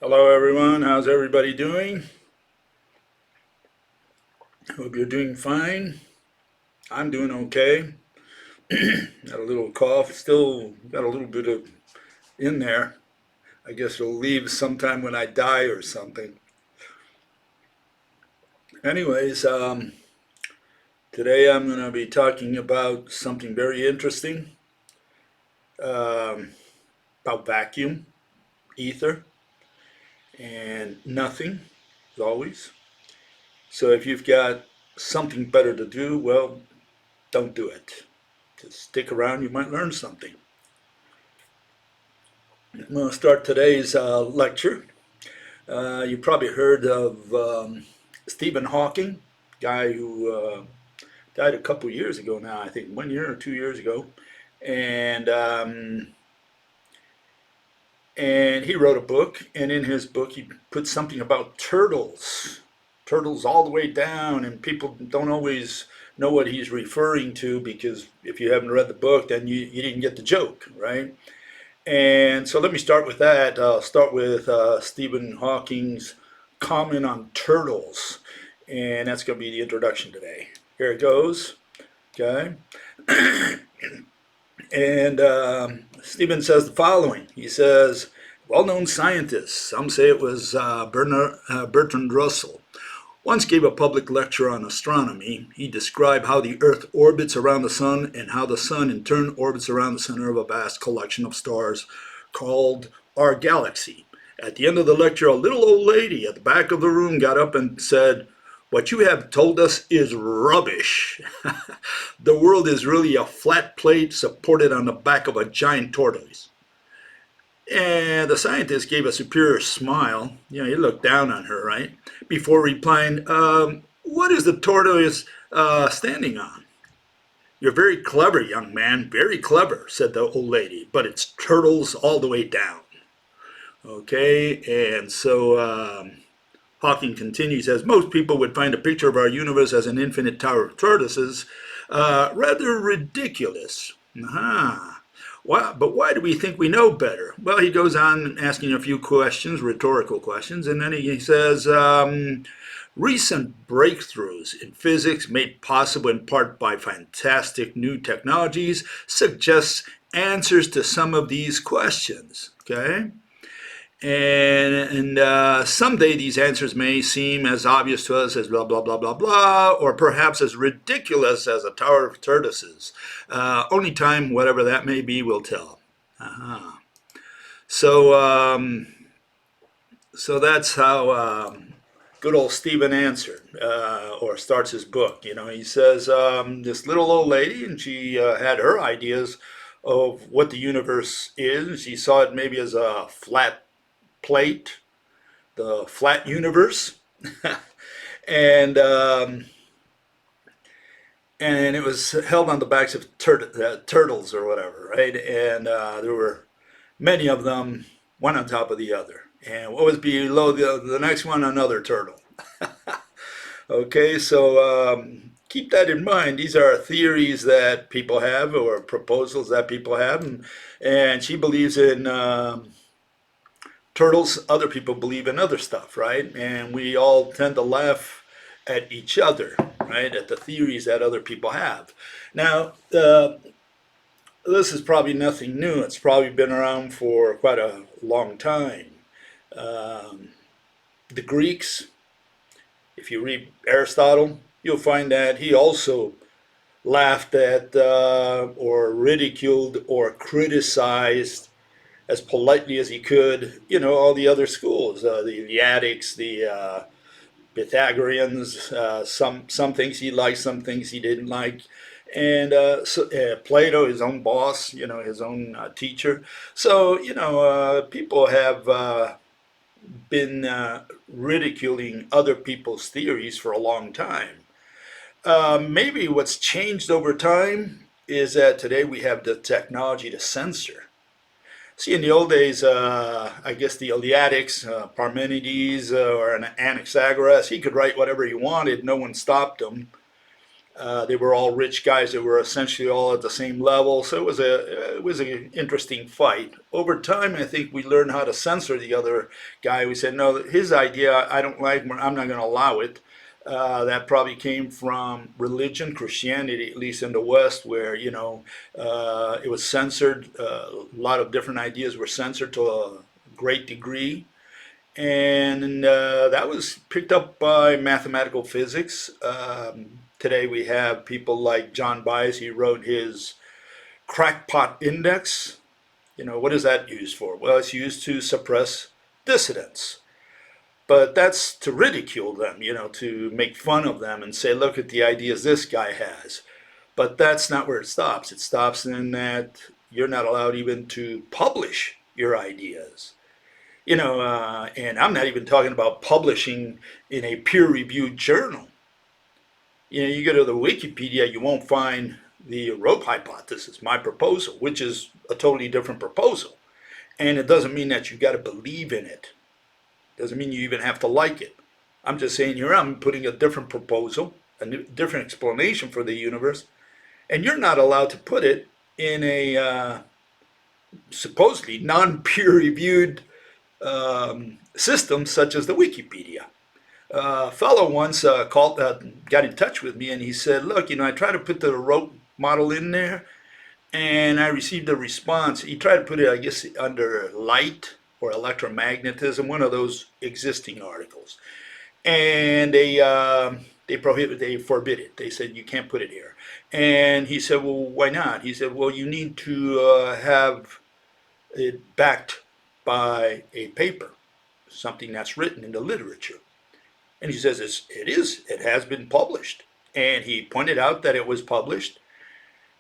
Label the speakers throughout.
Speaker 1: Hello everyone, how's everybody doing? Hope you're doing fine. I'm doing okay. Got a little cough, still got a little bit of in there. I guess it'll leave sometime when I die or something. Anyways, today I'm going to be talking about something very interesting, um, about vacuum, ether, and nothing, as always. So if you've got something better to do, well, don't do it. Just stick around, you might learn something. I'm going to start today's lecture. You probably heard of Stephen Hawking, guy who died a couple years ago now, I think 1 year or 2 years ago, and um, and he wrote a book, and in his book he put something about turtles all the way down, and people don't always know what he's referring to because if you haven't read the book, then you didn't get the joke, right? And so let me start with that. I'll start with Stephen Hawking's comment on turtles. And that's going to be the introduction today. Here it goes. Okay. And Stephen says the following. He says, well-known scientists, some say it was Bertrand Russell, once gave a public lecture on astronomy. He described how the Earth orbits around the Sun and how the Sun in turn orbits around the center of a vast collection of stars called our galaxy. At the end of the lecture, a little old lady at the back of the room got up and said, "What you have told us is rubbish. The world is really a flat plate supported on the back of a giant tortoise." And the scientist gave a superior smile. He looked down on her, right? Before replying, what is the tortoise standing on? "You're very clever, young man, very clever," said the old lady, "but it's turtles all the way down." Okay, and so Hawking continues, as most people would find a picture of our universe as an infinite tower of tortoises rather ridiculous. Aha. But why do we think we know better? Well, he goes on asking a few questions, rhetorical questions, and then he says, recent breakthroughs in physics, made possible in part by fantastic new technologies, suggests answers to some of these questions. Okay? And someday these answers may seem as obvious to us as blah, blah, blah, blah, blah, or perhaps as ridiculous as a tower of tortoises. Only time, whatever that may be, will tell. Uh-huh. So, so that's how good old Stephen answered, or starts his book. He says this little old lady, and she had her ideas of what the universe is. She saw it maybe as a flat plate, the flat universe, and and it was held on the backs of turtles or whatever, right? And there were many of them, one on top of the other. And what was below the next one? Another turtle. Okay, so keep that in mind. These are theories that people have or proposals that people have. And she believes in turtles. Other people believe in other stuff, right? And we all tend to laugh at each other, right? At the theories that other people have. Now, this is probably nothing new. It's probably been around for quite a long time. Um, the Greeks, if you read Aristotle, you'll find that he also laughed at or ridiculed or criticized as politely as he could, all the other schools, the Attics, the Pythagoreans. Some things he liked, some things he didn't like, and Plato, his own boss, his own teacher. So people have been ridiculing other people's theories for a long time. Maybe what's changed over time is that today we have the technology to censor. See, in the old days, I guess the Eleatics, Parmenides, or an Anaxagoras, he could write whatever he wanted. No one stopped him. They were all rich guys. They were essentially all at the same level. So it was an interesting fight. Over time, I think we learned how to censor the other guy. We said, no, his idea I don't like. I'm not going to allow it. That probably came from religion, Christianity, at least in the West, where it was censored. A lot of different ideas were censored to a great degree, and that was picked up by mathematical physics. Today we have people like John Bias. He wrote his crackpot index. What is that used for? Well, it's used to suppress dissidents. But that's to ridicule them, to make fun of them and say, look at the ideas this guy has. But that's not where it stops. It stops in that you're not allowed even to publish your ideas. And I'm not even talking about publishing in a peer-reviewed journal. You go to the Wikipedia, you won't find the rope hypothesis, my proposal, which is a totally different proposal. And it doesn't mean that you got to believe in it. Doesn't mean you even have to like it. I'm just saying here I'm putting a different proposal, a different explanation for the universe, and you're not allowed to put it in a supposedly non-peer-reviewed system such as the Wikipedia. A fellow once got in touch with me, and he said, look, I tried to put the rope model in there, and I received a response. He tried to put it, I guess, under light or electromagnetism, one of those existing articles. And they forbid it. They said, you can't put it here. And he said, well, why not? He said, well, you need to have it backed by a paper, something that's written in the literature. And he says, it has been published. And he pointed out that it was published.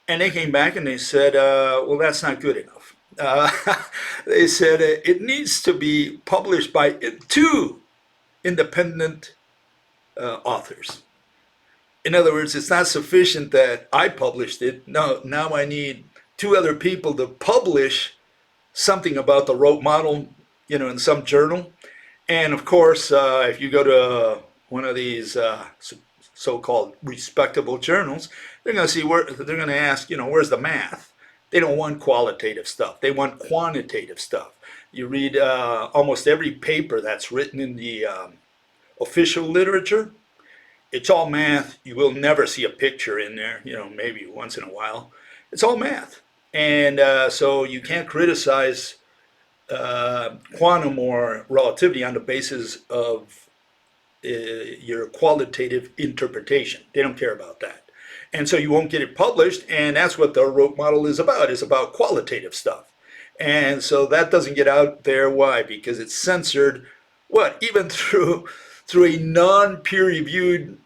Speaker 1: And they came back and they said, well, that's not good enough. They said it needs to be published by two independent authors. In other words, it's not sufficient that I published it. No, now I need two other people to publish something about the rope model, in some journal. And of course, if you go to one of these so-called respectable journals, they're going to see they're going to ask, where's the math? They don't want qualitative stuff. They want quantitative stuff. You read almost every paper that's written in the official literature. It's all math. You will never see a picture in there, maybe once in a while. It's all math. And so you can't criticize quantum or relativity on the basis of your qualitative interpretation. They don't care about that. And so you won't get it published, and that's what the rope model is about. It's about qualitative stuff. And so that doesn't get out there. Why? Because it's censored, even through a non-peer-reviewed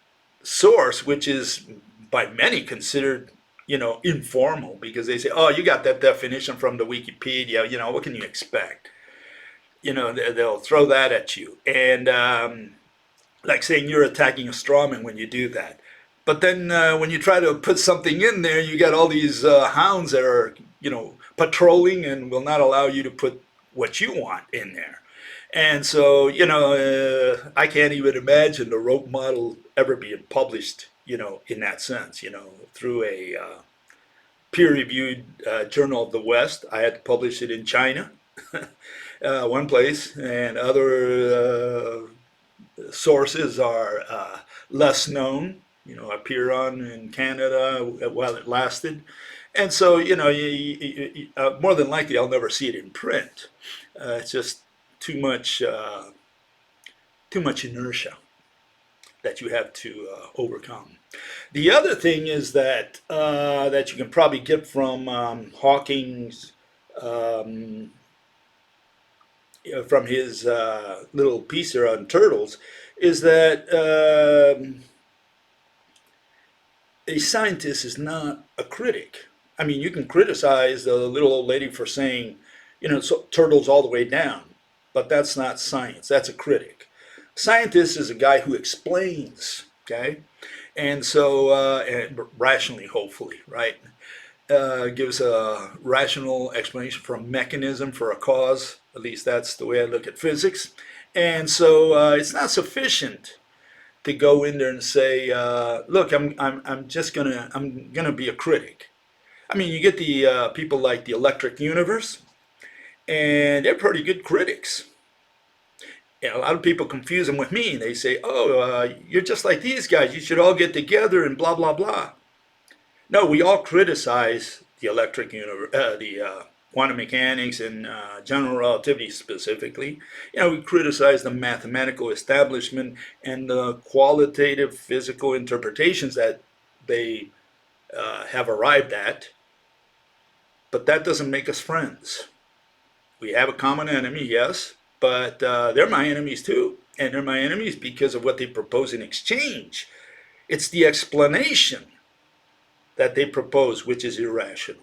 Speaker 1: source, which is by many considered, informal, because they say, oh, you got that definition from the Wikipedia, what can you expect? They'll throw that at you. And like saying you're attacking a straw man when you do that. But then when you try to put something in there, you got all these hounds that are, patrolling and will not allow you to put what you want in there. And so, I can't even imagine the rope model ever being published, in that sense, through a peer-reviewed journal of the West. I had to publish it in China, one place, and other sources are less known. Appear on in Canada while it lasted. And so, more than likely I'll never see it in print. It's just too much inertia that you have to overcome. The other thing is that that you can probably get from Hawking's, from his little piece there on turtles, is that a scientist is not a critic. I mean, you can criticize the little old lady for saying, turtles all the way down, but that's not science. That's a critic. Scientist is a guy who explains, okay? And so, and rationally, hopefully, right? Gives a rational explanation for a mechanism, for a cause. At least that's the way I look at physics. And so it's not sufficient to go in there and say, look, I'm gonna be a critic. I mean, you get the people like the Electric Universe, and they're pretty good critics. You know, a lot of people confuse them with me. They say, "Oh, you're just like these guys. You should all get together and blah blah blah." No, we all criticize the electric universe, the quantum mechanics and general relativity specifically. You know, we criticize the mathematical establishment and the qualitative physical interpretations that they have arrived at. But that doesn't make us friends. We have a common enemy, yes, but they're my enemies too. And they're my enemies because of what they propose in exchange. It's the explanation that they propose which is irrational.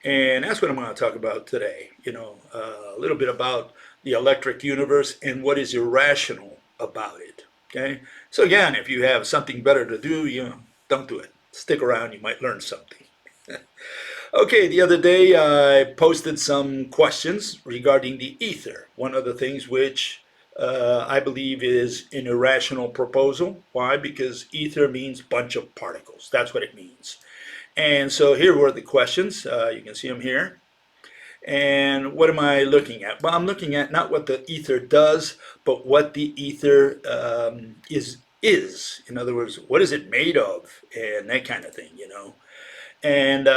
Speaker 1: And that's what I'm going to talk about today. You know, a little bit about the electric universe and what is irrational about it. Okay? So, again, if you have something better to do, you know, don't do it. Stick around, you might learn something. Okay, the other day I posted some questions regarding the ether, one of the things which I believe is an irrational proposal. Why? Because ether means bunch of particles. That's what it means. And so here were the questions. You can see them here. And what am I looking at? Well, I'm looking at not what the ether does, but what the ether is. In other words, what is it made of? And that kind of thing, you know. And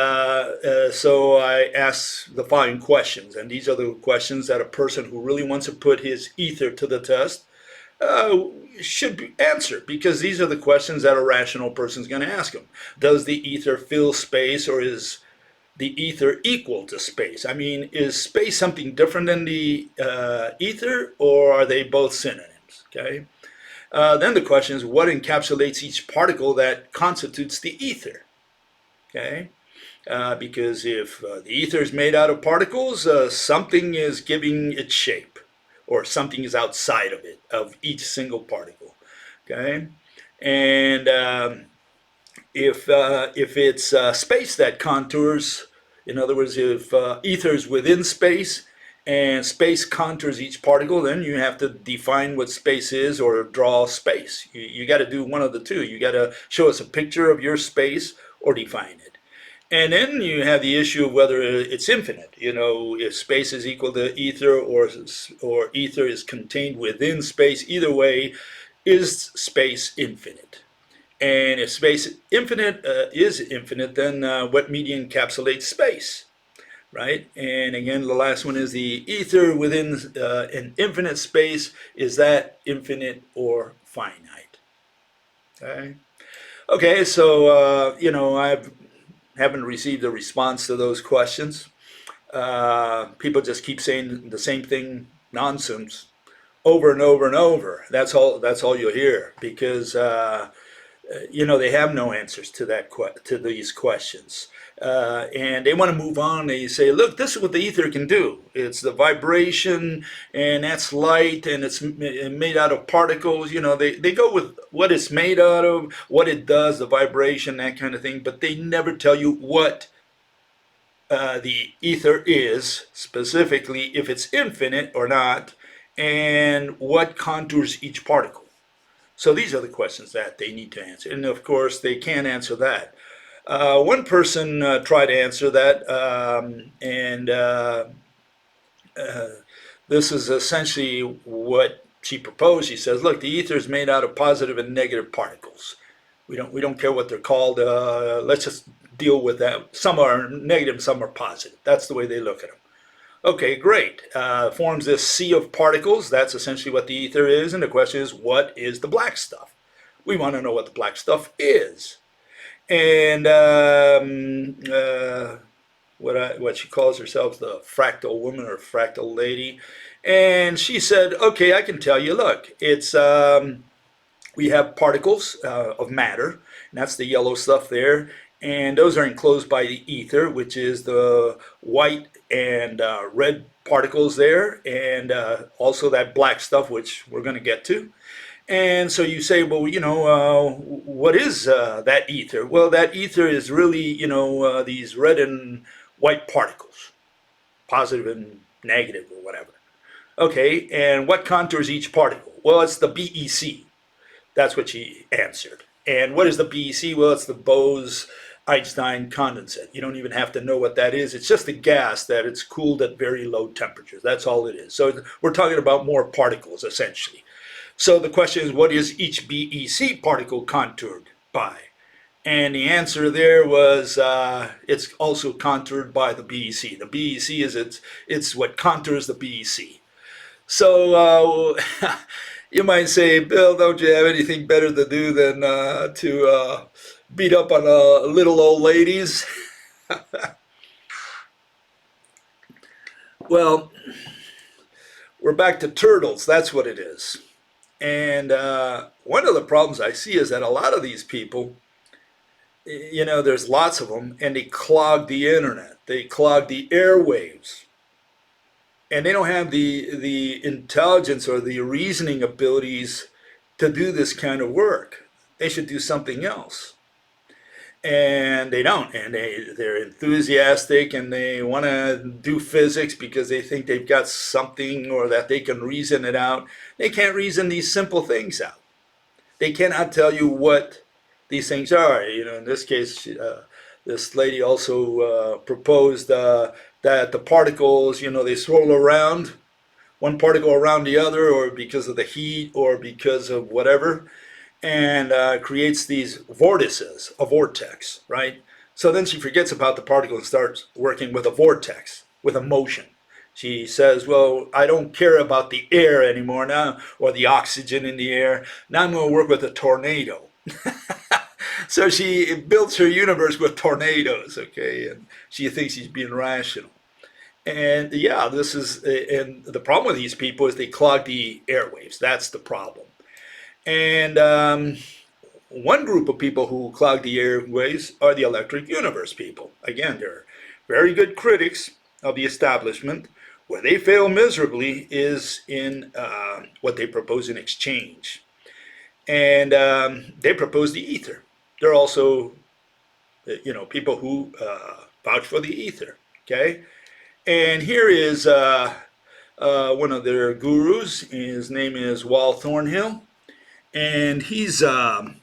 Speaker 1: so I asked the following questions, and these are the questions that a person who really wants to put his ether to the test should answer, because these are the questions that a rational person is going to ask him. Does the ether fill space, or is the ether equal to space? I mean, is space something different than the ether, or are they both synonyms? Okay. Then the question is, what encapsulates each particle that constitutes the ether? Okay, because if the ether is made out of particles, something is giving it shape, or something is outside of it, of each single particle. Okay, and if it's space that contours, in other words, if ether is within space and space contours each particle, then you have to define what space is or draw space. You got to do one of the two. You got to show us a picture of your space or define it. And then you have the issue of whether it's infinite. You know, if space is equal to ether, or ether is contained within space. Either way, is space infinite? And if space is infinite, then what medium encapsulates space, right? And again, the last one is the ether within an infinite space. Is that infinite or finite? Okay. Okay, so you know, haven't received a response to those questions. People just keep saying the same thing, nonsense, over and over and over. That's all you'll hear, because you know, they have no answers to these questions. And they want to move on. They say, look, this is what the ether can do. It's the vibration, and that's light, and it's made out of particles. You know, they go with what it's made out of, what it does, the vibration, that kind of thing, but they never tell you what the ether is, specifically if it's infinite or not, and what contours each particle. So these are the questions that they need to answer. And of course, they can't answer that. One person tried to answer that, and this is essentially what she proposed. She says, look, the ether is made out of positive and negative particles. We don't care what they're called. Let's just deal with that. Some are negative, some are positive. That's the way they look at them. Okay, great. Forms this sea of particles. That's essentially what the ether is. And the question is, what is the black stuff? We want to know what the black stuff is. And what she calls herself, the fractal woman or fractal lady. And she said, okay, I can tell you, look, it's we have particles of matter, and that's the yellow stuff there. And those are enclosed by the ether, which is the white and red particles there, and also that black stuff, which we're going to get to. And so you say, well, you know, what is that ether? Well, that ether is really, you know, these red and white particles, positive and negative or whatever. Okay, and what contours each particle? Well, it's the BEC. That's what she answered. And what is the BEC? Well, it's the Bose-Einstein condensate. You don't even have to know what that is. It's just a gas that it's cooled at very low temperatures. That's all it is. So we're talking about more particles, essentially. So the question is, what is each BEC particle contoured by? And the answer there was it's also contoured by the BEC. The BEC is it's what contours the BEC. So you might say, Bill, don't you have anything better to do than to beat up on little old ladies? Well, we're back to turtles. That's what it is. And one of the problems I see is that a lot of these people, there's lots of them, and they clog the internet. They clog the airwaves. And they don't have the intelligence or the reasoning abilities to do this kind of work. They should do something else. And they don't. And they're enthusiastic and they want to do physics because they think they've got something or that they can reason it out. They can't reason these simple things out. They cannot tell you what these things are. In this case, this lady also proposed that the particles, they swirl around, one particle around the other, or because of the heat, or because of whatever, and creates these vortices, a vortex, right? So then she forgets about the particle and starts working with a vortex, with a motion. She says, well, I don't care about the air anymore now, or the oxygen in the air. Now I'm going to work with a tornado. So she builds her universe with tornadoes, okay, and she thinks she's being rational. And yeah, and the problem with these people is they clog the airwaves. That's the problem. And one group of people who clog the airwaves are the electric universe people. Again, they're very good critics of the establishment. Where they fail miserably is in what they propose in exchange. And they propose the ether. They're also, people who vouch for the ether, okay? And here is one of their gurus. His name is Wal Thornhill, and he's a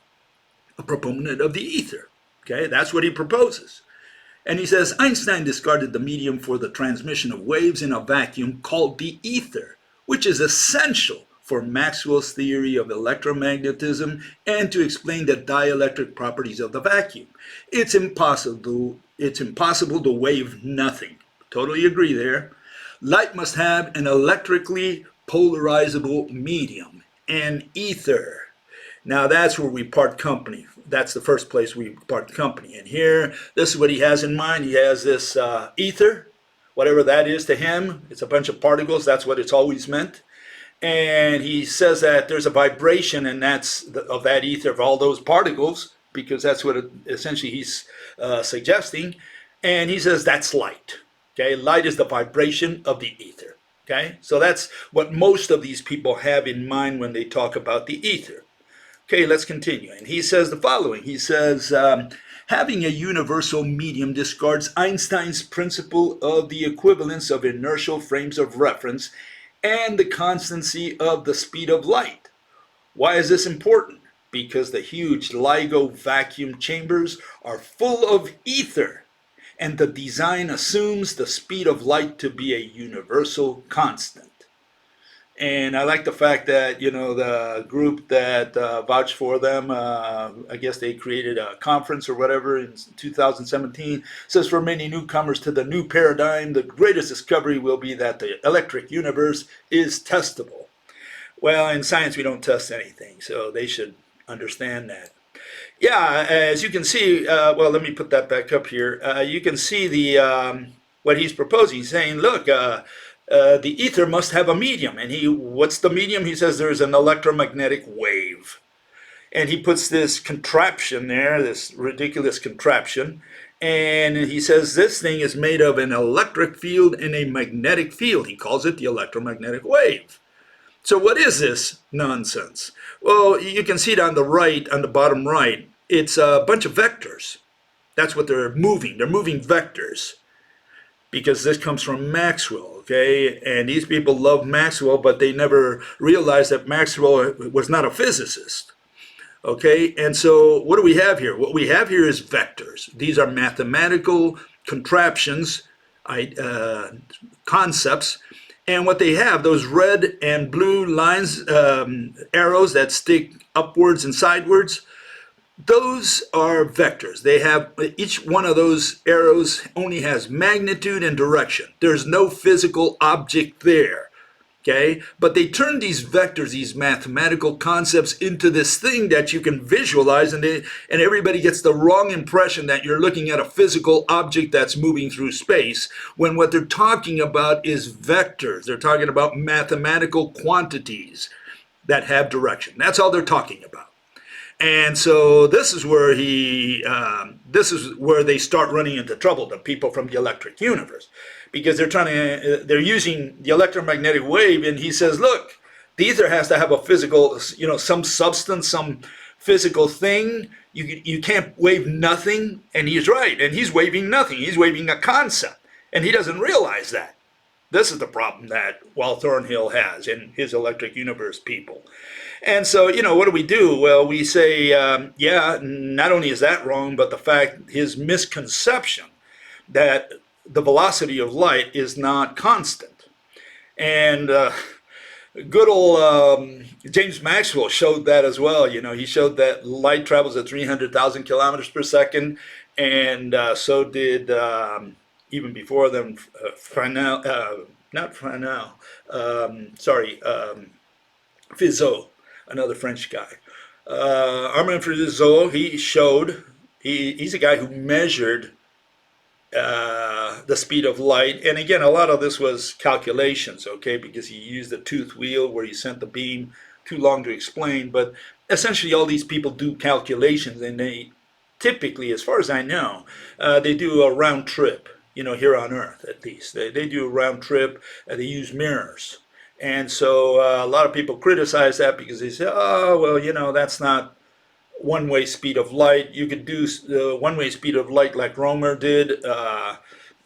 Speaker 1: proponent of the ether, okay? That's what he proposes. And he says, Einstein discarded the medium for the transmission of waves in a vacuum called the ether, which is essential for Maxwell's theory of electromagnetism and to explain the dielectric properties of the vacuum. It's impossible to wave nothing. Totally agree there. Light must have an electrically polarizable medium, an ether. Now that's where we part company. That's the first place we part company. And here, this is what he has in mind. He has this ether, whatever that is to him. It's a bunch of particles. That's what it's always meant. And he says that there's a vibration, and that's of that ether of all those particles, because that's what essentially he's suggesting. And he says that's light. Okay, light is the vibration of the ether. Okay, so that's what most of these people have in mind when they talk about the ether. Okay, let's continue. And he says the following. He says, having a universal medium discards Einstein's principle of the equivalence of inertial frames of reference and the constancy of the speed of light. Why is this important? Because the huge LIGO vacuum chambers are full of ether, and the design assumes the speed of light to be a universal constant. And I like the fact that, the group that vouched for them, I guess they created a conference or whatever in 2017, says for many newcomers to the new paradigm, the greatest discovery will be that the electric universe is testable. Well, in science, we don't test anything, so they should understand that. Yeah, as you can see, well, let me put that back up here. You can see the what he's proposing. He's saying, look, the ether must have a medium. And what's the medium? He says there's an electromagnetic wave. And he puts this contraption there, this ridiculous contraption. And he says this thing is made of an electric field and a magnetic field. He calls it the electromagnetic wave. So what is this nonsense? Well, you can see it on the right, on the bottom right. It's a bunch of vectors. That's what they're moving. They're moving vectors. Because this comes from Maxwell, okay? And these people love Maxwell, but they never realized that Maxwell was not a physicist. Okay, and so what do we have here? What we have here is vectors. These are mathematical contraptions, uh, concepts, and what they have, those red and blue lines, arrows that stick upwards and sidewards, those are vectors. They have, each one of those arrows only has magnitude and direction. There's no physical object there. Okay, but they turn these vectors, these mathematical concepts, into this thing that you can visualize, and everybody gets the wrong impression that you're looking at a physical object that's moving through space, when what they're talking about is vectors. They're talking about mathematical quantities that have direction. That's all they're talking about. And so this is where this is where they start running into trouble, the people from the electric universe, because they're using the electromagnetic wave, and he says, look, the ether has to have a physical, some substance, some physical thing. You can't wave nothing, and he's right, and he's waving nothing. He's waving a concept, and he doesn't realize that. This is the problem that Walt Thornhill has and his electric universe people. And so, what do we do? Well, we say, yeah, not only is that wrong, but the fact, his misconception that the velocity of light is not constant. And good old James Maxwell showed that as well. He showed that light travels at 300,000 kilometers per second, and so did, even before them, not Fresnel, Fizeau, another French guy. Armand Fizeau, he's a guy who measured the speed of light. And again, a lot of this was calculations, okay, because he used a tooth wheel where he sent the beam, too long to explain. But essentially, all these people do calculations, and they typically, as far as I know, they do a round trip, here on Earth at least. They do a round trip, they use mirrors. And so a lot of people criticize that because they say, oh, well, that's not one-way speed of light. You could do the one-way speed of light like Romer did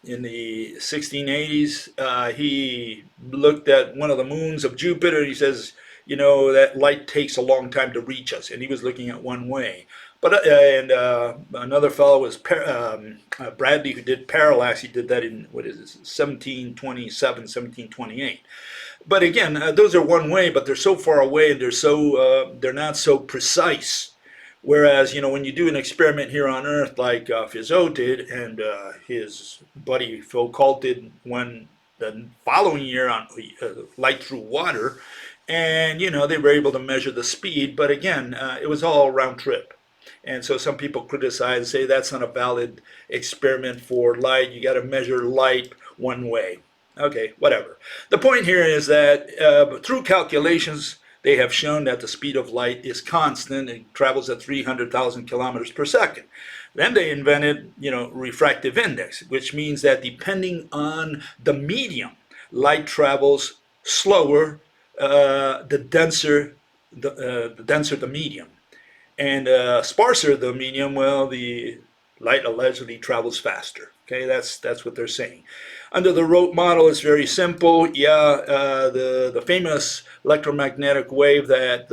Speaker 1: in the 1680s. He looked at one of the moons of Jupiter, and he says, that light takes a long time to reach us. And he was looking at one way. But another fellow was Bradley, who did parallax. He did that in, 1727, 1728. But again, those are one way, but they're so far away, and they're not so precise. Whereas, when you do an experiment here on Earth, like Fizeau did, and his buddy Foucault did one the following year on light through water, and they were able to measure the speed. But again, it was all round trip. And so some people criticize and say that's not a valid experiment for light. You got to measure light one way. Okay, whatever. The point here is that through calculations, they have shown that the speed of light is constant. It travels at 300,000 kilometers per second. Then they invented, refractive index, which means that depending on the medium, light travels slower, the denser the medium. And sparser the medium, well, the light allegedly travels faster. Okay, that's what they're saying. Under the rope model, it's very simple. Yeah, the famous electromagnetic wave that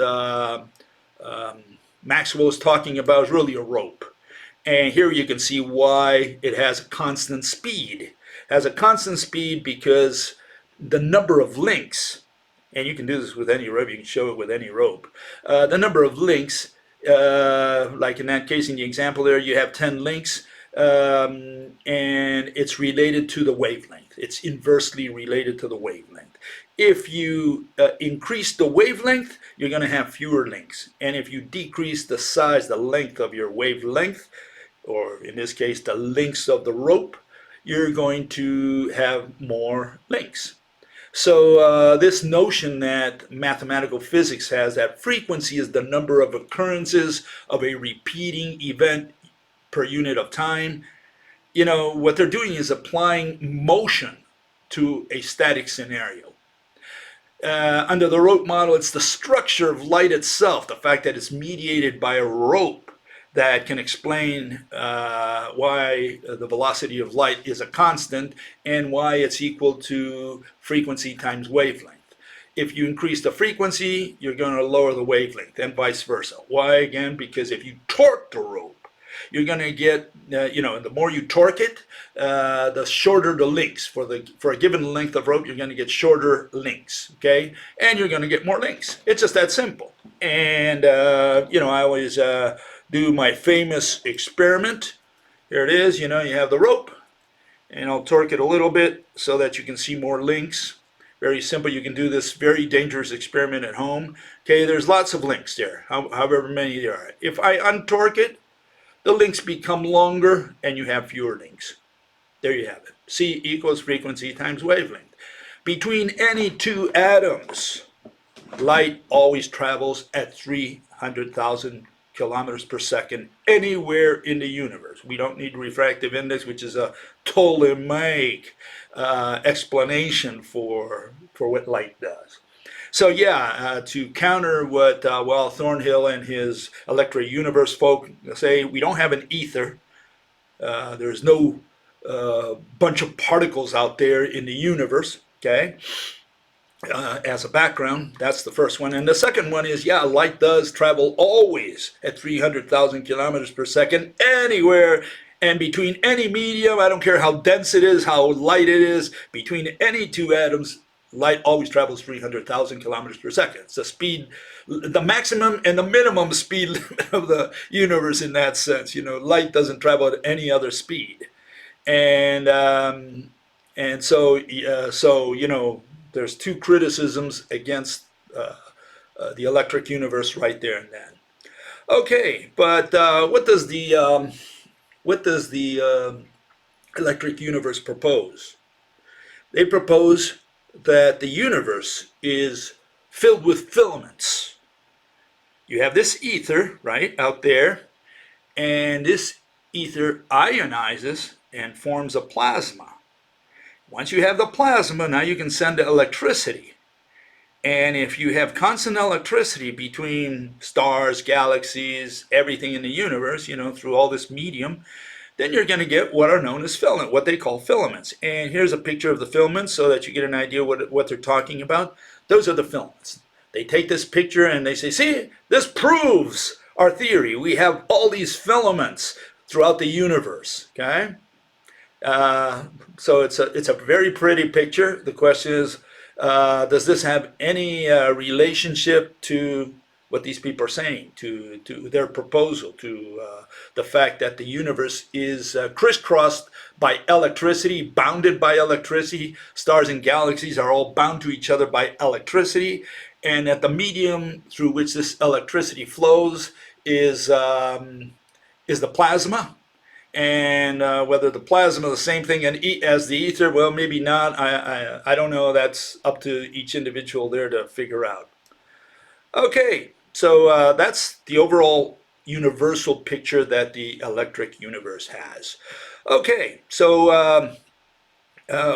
Speaker 1: Maxwell is talking about is really a rope. And here you can see why it has a constant speed. It has a constant speed because the number of links, and you can do this with any rope, you can show it with any rope, the number of links, like in that case, in the example there, you have 10 links, and it's related to the wavelength. It's inversely related to the wavelength. If you increase the wavelength, you're going to have fewer links. And if you decrease the size, the length of your wavelength, or in this case, the links of the rope, you're going to have more links. So this notion that mathematical physics has, that frequency is the number of occurrences of a repeating event per unit of time, what they're doing is applying motion to a static scenario. Under the rope model, it's the structure of light itself, the fact that it's mediated by a rope, that can explain why the velocity of light is a constant and why it's equal to frequency times wavelength. if you increase the frequency, you're going to lower the wavelength, and vice versa. Why? Again, because if you torque the rope, you're going to get, the more you torque it, the shorter the links. For a given length of rope, you're going to get shorter links, okay? And you're going to get more links. It's just that simple. And, I always do my famous experiment. Here it is, you have the rope, and I'll torque it a little bit so that you can see more links. Very simple. You can do this very dangerous experiment at home. Okay, there's lots of links there, however many there are. If I untorque it, the links become longer and you have fewer links. There you have it. C equals frequency times wavelength. Between any two atoms, light always travels at 300,000 kilometers per second anywhere in the universe. We don't need refractive index, which is a Ptolemaic explanation for what light does. So yeah, to counter what Thornhill and his electric universe folk say, we don't have an ether. There's no bunch of particles out there in the universe, okay? As a background, that's the first one. And the second one is, yeah, light does travel always at 300,000 kilometers per second anywhere and between any medium. I don't care how dense it is, how light it is, between any two atoms, light always travels 300,000 kilometers per second. It's the speed, the maximum and the minimum speed of the universe in that sense. Light doesn't travel at any other speed. And so there's two criticisms against the electric universe right there and then. Okay, but what does the electric universe propose? They propose that the universe is filled with filaments. You have this ether, right, out there, and this ether ionizes and forms a plasma. Once you have the plasma, now you can send electricity. And if you have constant electricity between stars, galaxies, everything in the universe, through all this medium, then you're going to get what are known as filaments, what they call filaments. And here's a picture of the filaments so that you get an idea what they're talking about. Those are the filaments. They take this picture and they say, see, this proves our theory. We have all these filaments throughout the universe, okay? So it's a very pretty picture. The question is, does this have any relationship to what these people are saying, to their proposal, to the fact that the universe is crisscrossed by electricity, bounded by electricity? Stars and galaxies are all bound to each other by electricity, and that the medium through which this electricity flows is the plasma. And whether the plasma is the same thing as the ether, well, maybe not. I don't know. That's up to each individual there to figure out. Okay, so that's the overall universal picture that the electric universe has. Okay, so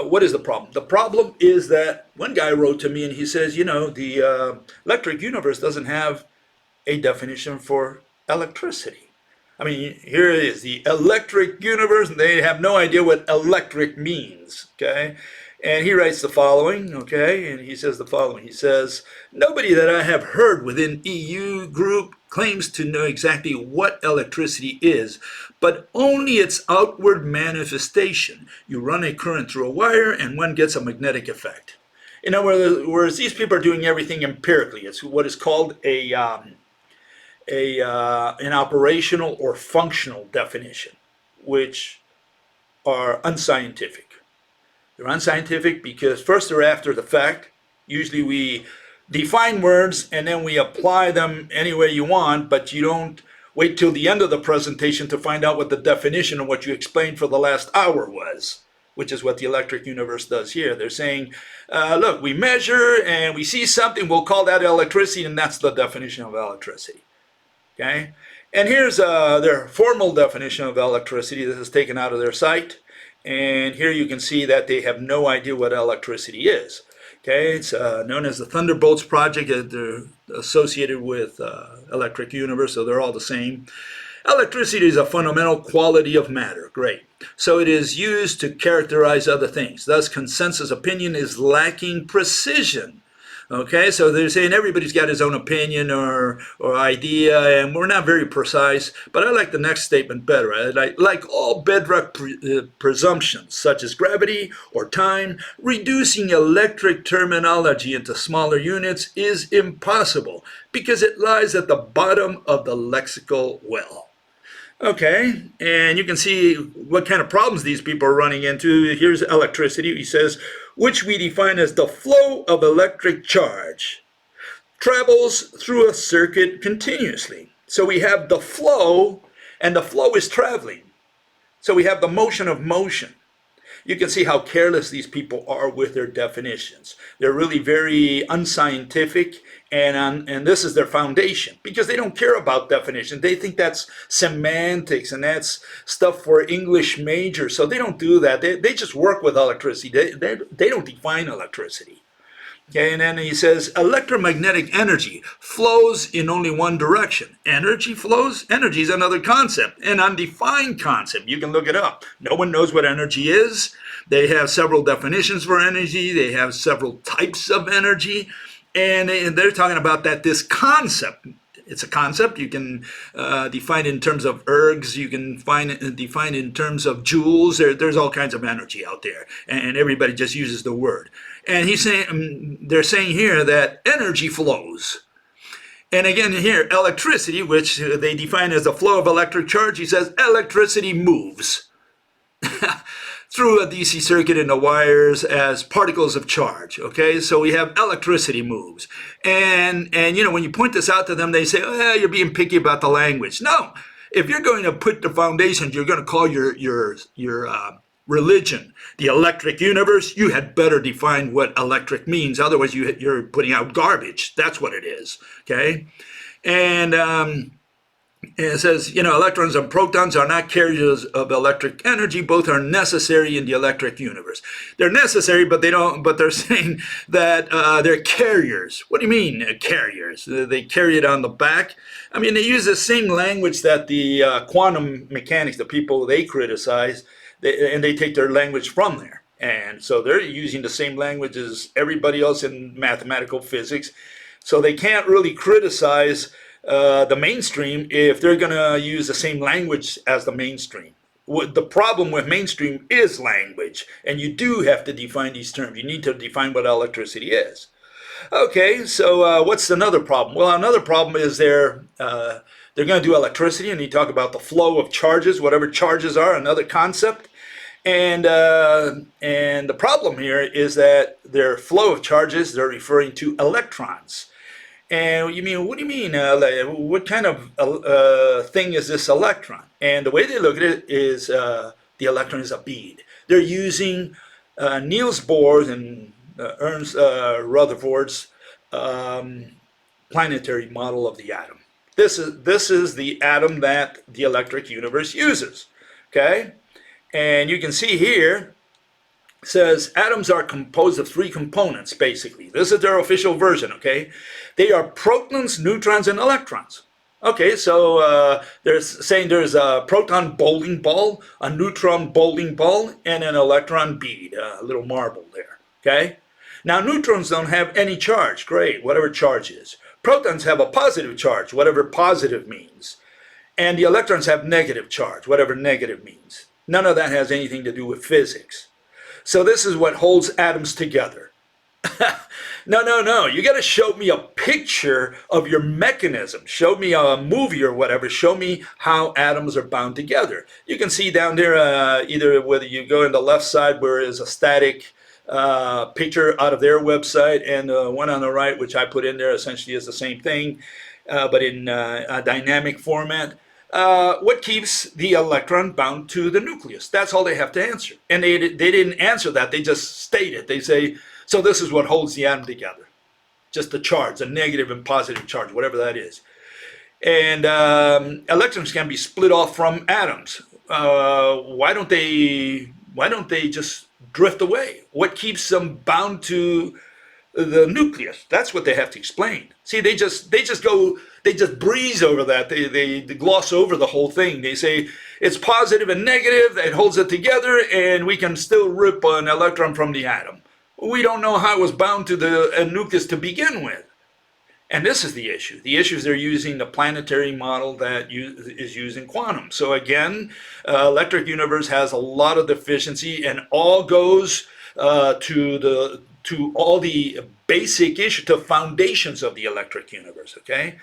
Speaker 1: what is the problem? The problem is that one guy wrote to me and he says, the electric universe doesn't have a definition for electricity. I mean, here it is, the electric universe, and they have no idea what electric means, okay? And he writes the following, okay, and he says the following. He says, nobody that I have heard within EU group claims to know exactly what electricity is, but only its outward manifestation. You run a current through a wire and one gets a magnetic effect. In other words, these people are doing everything empirically. It's what is called an operational or functional definition, which are unscientific. They're unscientific because first they're after the fact. Usually we define words and then we apply them any way you want, but you don't wait till the end of the presentation to find out what the definition of what you explained for the last hour was, which is what the electric universe does here. They're saying, look, we measure and we see something, we'll call that electricity, and that's the definition of electricity. Okay? And here's their formal definition of electricity. This is taken out of their site. And here you can see that they have no idea what electricity is. Okay, it's known as the Thunderbolts Project. They're associated with Electric Universe, so they're all the same. Electricity is a fundamental quality of matter. Great. So it is used to characterize other things. Thus, consensus opinion is lacking precision. Okay, so they're saying everybody's got his own opinion or idea, and we're not very precise. But I like the next statement better. Like all bedrock presumptions, such as gravity or time, reducing electric terminology into smaller units is impossible because it lies at the bottom of the lexical well. Okay, and you can see what kind of problems these people are running into. Here's electricity. He says, which we define as the flow of electric charge, travels through a circuit continuously. So we have the flow, and the flow is traveling. So we have the motion of motion. You can see how careless these people are with their definitions. They're really very unscientific, and this is their foundation because they don't care about definition. They think that's semantics and that's stuff for English majors. So they don't do that. They just work with electricity. They don't define electricity. Okay, and then he says electromagnetic energy flows in only one direction. Energy flows? Energy is another concept, an undefined concept. You can look it up. No one knows what energy is. They have several definitions for energy. They have several types of energy. And they're talking about that this concept, it's a concept. You can define it in terms of ergs. You can define it in terms of joules. There's all kinds of energy out there, and everybody just uses the word. And he's saying, they're saying here that energy flows. And again here, electricity, which they define as the flow of electric charge, he says electricity moves through a DC circuit in the wires as particles of charge. Okay, so we have electricity moves, and you know, when you point this out to them, they say, "Oh, yeah, you're being picky about the language." No, if you're going to put the foundations, you're going to call your religion the electric universe. You had better define what electric means. Otherwise, you're putting out garbage. That's what it is. Okay, and it says, you know, electrons and protons are not carriers of electric energy. Both are necessary in the electric universe. They're necessary, but they don't. But they're saying that they're carriers. What do you mean carriers? They carry it on the back. I mean, they use the same language that the quantum mechanics, the people they criticize, and they take their language from there. And so they're using the same language as everybody else in mathematical physics. So they can't really criticize the mainstream if they're going to use the same language as the mainstream. The problem with mainstream is language, and you do have to define these terms. You need to define what electricity is. Okay, so what's another problem? Well, another problem is they're going to do electricity, and you talk about the flow of charges, whatever charges are, another concept. And the problem here is that their flow of charges, they're referring to electrons. And you mean, what do you mean? What kind of thing is this electron? And the way they look at it is the electron is a bead. They're using Niels Bohr's and Ernst Rutherford's planetary model of the atom. This is the atom that the electric universe uses. Okay, and you can see here, says atoms are composed of three components, basically. This is their official version, okay? They are protons, neutrons, and electrons. Okay, so they're saying there's a proton bowling ball, a neutron bowling ball, and an electron bead, a little marble there, okay? Now, neutrons don't have any charge. Great, whatever charge is. Protons have a positive charge, whatever positive means. And the electrons have negative charge, whatever negative means. None of that has anything to do with physics. So this is what holds atoms together. No. You got to show me a picture of your mechanism. Show me a movie or whatever. Show me how atoms are bound together. You can see down there, either whether you go in the left side where is a static picture out of their website, and one on the right, which I put in there, essentially is the same thing, but in a dynamic format. What keeps the electron bound to the nucleus? That's all they have to answer. And they didn't answer that. They just state it. They say, so this is what holds the atom together. Just the charge, the negative and positive charge, whatever that is. And electrons can be split off from atoms. Why don't they just drift away? What keeps them bound to the nucleus? That's what they have to explain. See, they just breeze over that. They gloss over the whole thing. They say it's positive and negative, it holds it together, and we can still rip an electron from the atom. We don't know how it was bound to the nucleus to begin with. And this is the issue. The issue is they're using the planetary model that is used in quantum. So again, electric universe has a lot of deficiency, and all goes to all the basic issue, to foundations of the electric universe. Okay.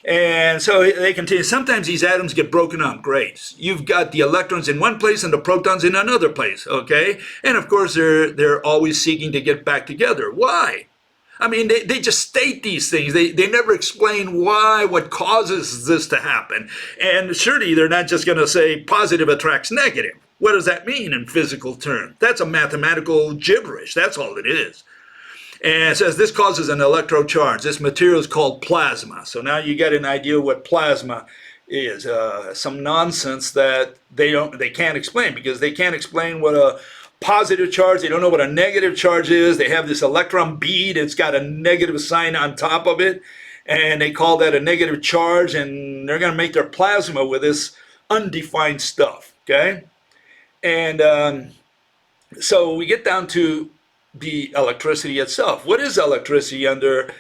Speaker 1: And so they continue. Sometimes these atoms get broken up. Great. You've got the electrons in one place and the protons in another place. Okay. And of course, they're always seeking to get back together. Why? I mean, they just state these things. They never explain why, what causes this to happen. And surely they're not just going to say positive attracts negative. What does that mean in physical terms? That's a mathematical gibberish. That's all it is. And it says this causes an electrocharge. This material is called plasma. So now you get an idea what plasma is. Some nonsense that they can't explain, because they can't explain what a positive charge, they don't know what a negative charge is. They have this electron bead, it's got a negative sign on top of it, and they call that a negative charge, and they're going to make their plasma with this undefined stuff. Okay. And so we get down to the electricity itself. What is electricity under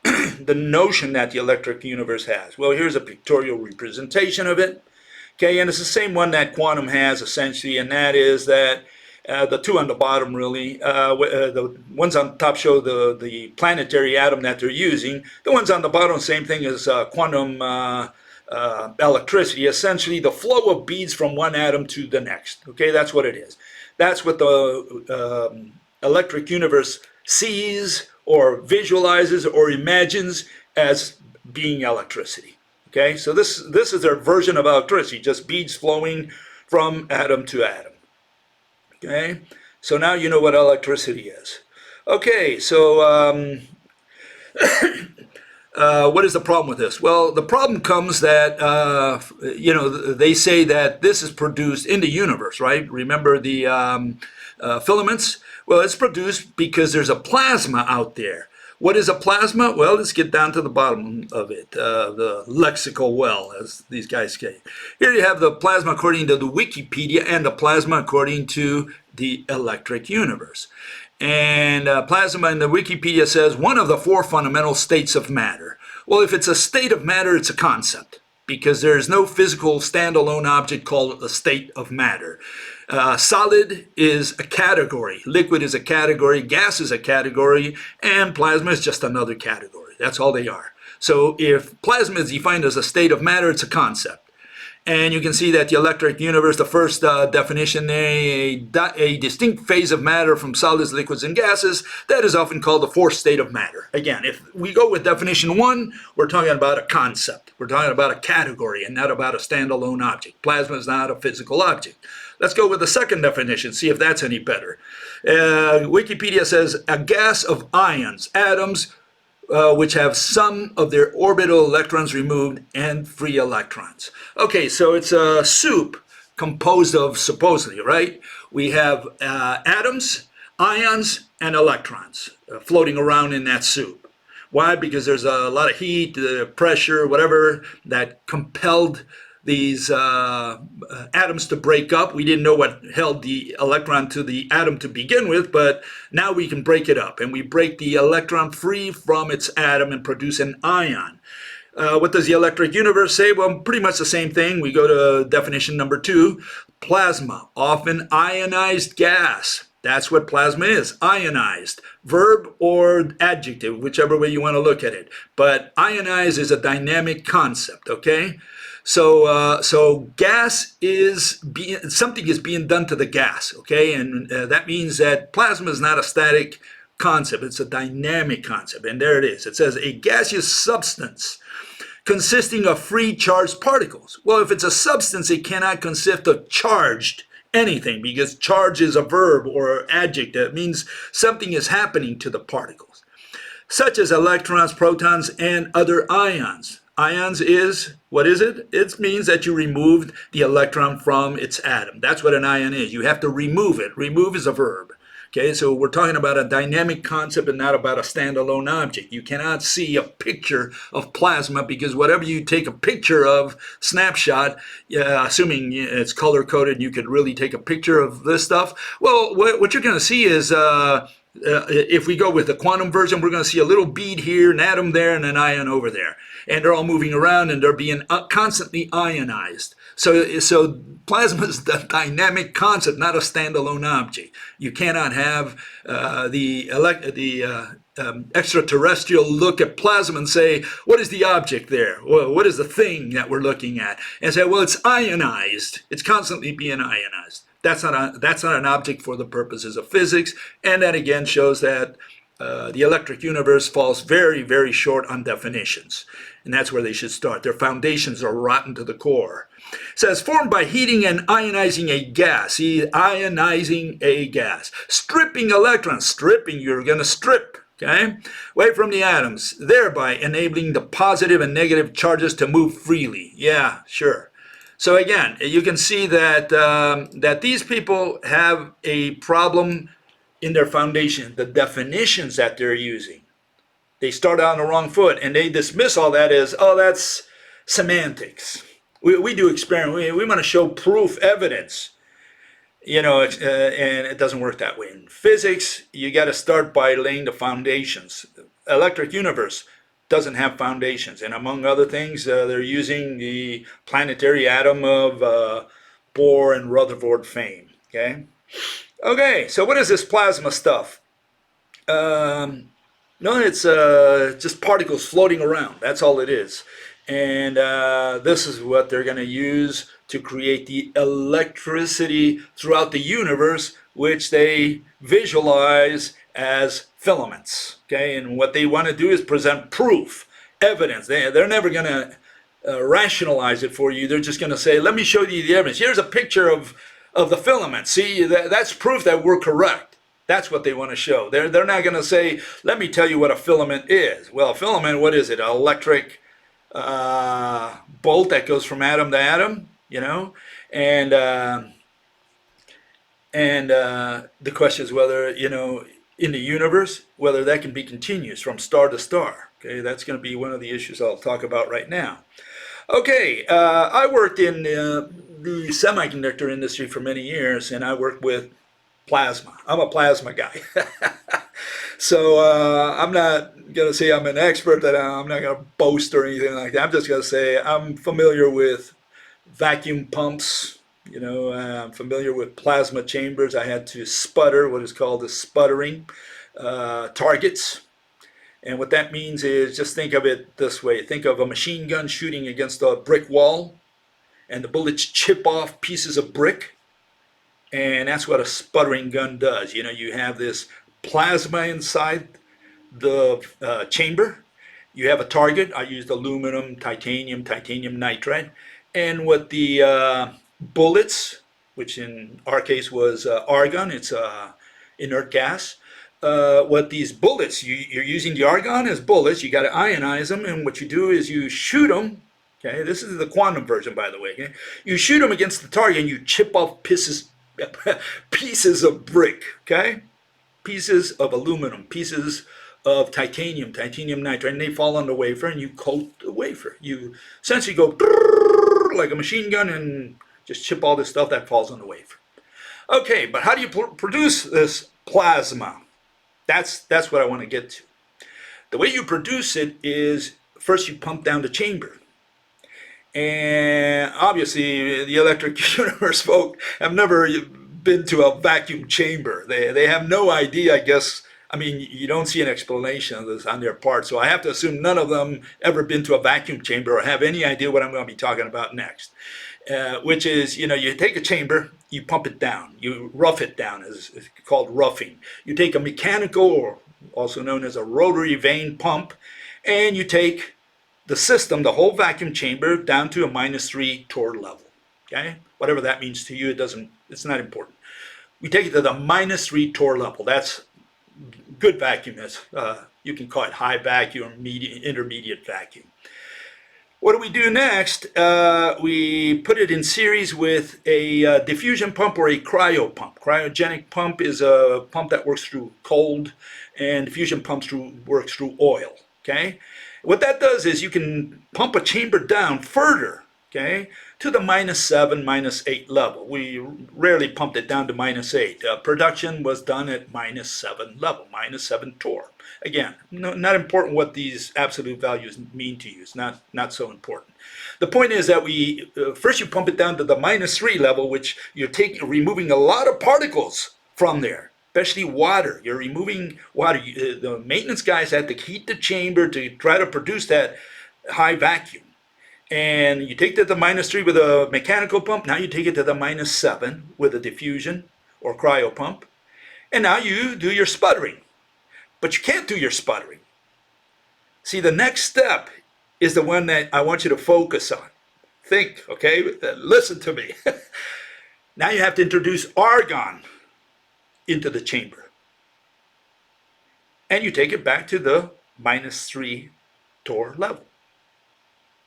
Speaker 1: the notion that the electric universe has? Well, here's a pictorial representation of it. Okay, and it's the same one that quantum has essentially, and that is that the two on the bottom, really, the ones on top show the planetary atom that they're using. The ones on the bottom, same thing as quantum electricity, essentially the flow of beads from one atom to the next. Okay, that's what it is. That's what the electric universe sees or visualizes or imagines as being electricity. Okay, so this is their version of electricity, just beads flowing from atom to atom. Okay, so now you know what electricity is. Okay, so what is the problem with this? Well, the problem comes that, they say that this is produced in the universe, right? Remember the filaments? Well, it's produced because there's a plasma out there. What is a plasma? Well, let's get down to the bottom of it, the lexical well, as these guys say. Here you have the plasma according to the Wikipedia, and the plasma according to the electric universe. And plasma in the Wikipedia says one of the four fundamental states of matter. Well, if it's a state of matter, it's a concept, because there is no physical standalone object called a state of matter. Solid is a category, liquid is a category, gas is a category, and plasma is just another category. That's all they are. So if plasma is defined as a state of matter, it's a concept. And you can see that the electric universe, the first definition, a distinct phase of matter from solids, liquids, and gases, that is often called the fourth state of matter. Again, if we go with definition one, we're talking about a concept. We're talking about a category and not about a standalone object. Plasma is not a physical object. Let's go with the second definition, see if that's any better. Wikipedia says a gas of ions, atoms, which have some of their orbital electrons removed and free electrons. Okay, so it's a soup composed of, supposedly, right? We have atoms, ions, and electrons floating around in that soup. Why? Because there's a lot of heat, pressure, whatever, that compelled these atoms to break up. We didn't know what held the electron to the atom to begin with, but now we can break it up, and we break the electron free from its atom and produce an ion. What does the electric universe say? Well, pretty much the same thing. We go to definition number two. Plasma, often ionized gas. That's what plasma is, ionized. Verb or adjective, whichever way you want to look at it. But ionized is a dynamic concept, okay? So gas is something is being done to the gas, okay? And that means that plasma is not a static concept. It's a dynamic concept. And there it is. It says a gaseous substance consisting of free charged particles. Well, if it's a substance, it cannot consist of charged anything, because charge is a verb or adjective. It means something is happening to the particles, such as electrons, protons, and other ions. Ions is, what is it? It means that you removed the electron from its atom. That's what an ion is. You have to remove it. Remove is a verb. Okay, so we're talking about a dynamic concept and not about a standalone object. You cannot see a picture of plasma, because whatever you take a picture of, snapshot, assuming it's color-coded, you could really take a picture of this stuff. Well, what you're going to see is If we go with the quantum version, we're going to see a little bead here, an atom there, and an ion over there. And they're all moving around and they're being constantly ionized. So plasma is the dynamic concept, not a standalone object. You cannot have the extraterrestrial look at plasma and say, what is the object there? Well, what is the thing that we're looking at? And say, well, it's ionized. It's constantly being ionized. That's not an object for the purposes of physics, and that again shows that the electric universe falls very, very short on definitions, and that's where they should start. Their foundations are rotten to the core. It says, formed by heating and ionizing a gas. See, ionizing a gas. Stripping electrons. Stripping, you're going to strip, okay, away from the atoms, thereby enabling the positive and negative charges to move freely. Yeah, sure. So again, you can see that that these people have a problem in their foundation, the definitions that they're using. They start on the wrong foot, and they dismiss all that as, oh, that's semantics. We do experiment. We want to show proof, evidence, and it doesn't work that way. In physics, you got to start by laying the foundations. Electric universe doesn't have foundations, and among other things, they're using the planetary atom of Bohr and Rutherford fame. Okay, so what is this plasma stuff? No, it's just particles floating around. That's all it is, and this is what they're going to use to create the electricity throughout the universe, which they visualize as filaments. And what they want to do is present proof, evidence. They're never going to rationalize it for you. They're just going to say, let me show you the evidence. Here's a picture of the filament. See, that's proof that we're correct. That's what they want to show. They're not going to say, let me tell you what a filament is. Well, a filament, what is it? An electric bolt that goes from atom to atom, and the question is whether, in the universe, whether that can be continuous from star to star. That's going to be one of the issues I'll talk about right now. I worked in the semiconductor industry for many years, and I worked with plasma. I'm a plasma guy. So I'm not going to say I'm an expert, that I'm not going to boast or anything like that. I'm just going to say I'm familiar with vacuum pumps. I'm familiar with plasma chambers. I had to sputter what is called the sputtering targets. And what that means is, just think of it this way. Think of a machine gun shooting against a brick wall, and the bullets chip off pieces of brick. And that's what a sputtering gun does. You have this plasma inside the chamber. You have a target. I used aluminum, titanium nitride. And what the bullets, which in our case was argon, it's inert gas. What these bullets, you're using the argon as bullets. You got to ionize them, and what you do is you shoot them. This is the quantum version, by the way. You shoot them against the target, and you chip off pieces of brick. Pieces of aluminum, pieces of titanium nitride, and they fall on the wafer, and you coat the wafer. You essentially go like a machine gun and just chip all this stuff that falls on the wafer. But how do you produce this plasma? That's what I want to get to. The way you produce it is, first you pump down the chamber. And obviously the electric universe folk have never been to a vacuum chamber. They have no idea, I guess. I mean, you don't see an explanation of this on their part. So I have to assume none of them ever been to a vacuum chamber or have any idea what I'm going to be talking about next. Which is, you take a chamber, you pump it down, you rough it down, it's called roughing. You take a mechanical, or also known as a rotary vane pump, and you take the system, the whole vacuum chamber, down to a -3 torr level. Whatever that means to you, it's not important. We take it to the -3 torr level. That's good vacuum. You can call it high vacuum, intermediate vacuum. What do we do next? We put it in series with a diffusion pump or a cryo pump. Cryogenic pump is a pump that works through cold, and diffusion pumps works through oil. What that does is you can pump a chamber down further okay, to the -7, -8 level. We rarely pumped it down to -8. Production was done at -7 level, -7 torr. Again, no, not important what these absolute values mean to you. It's not so important. The point is that we first you pump it down to the -3 level, which you're removing a lot of particles from there, especially water. You're removing water. The maintenance guys had to heat the chamber to try to produce that high vacuum. And you take it to the -3 with a mechanical pump. Now you take it to the -7 with a diffusion or cryo pump. And now you do your sputtering. But you can't do your sputtering. See, the next step is the one that I want you to focus on. Think, okay? Listen to me. Now you have to introduce argon into the chamber. And you take it back to the -3 torr level.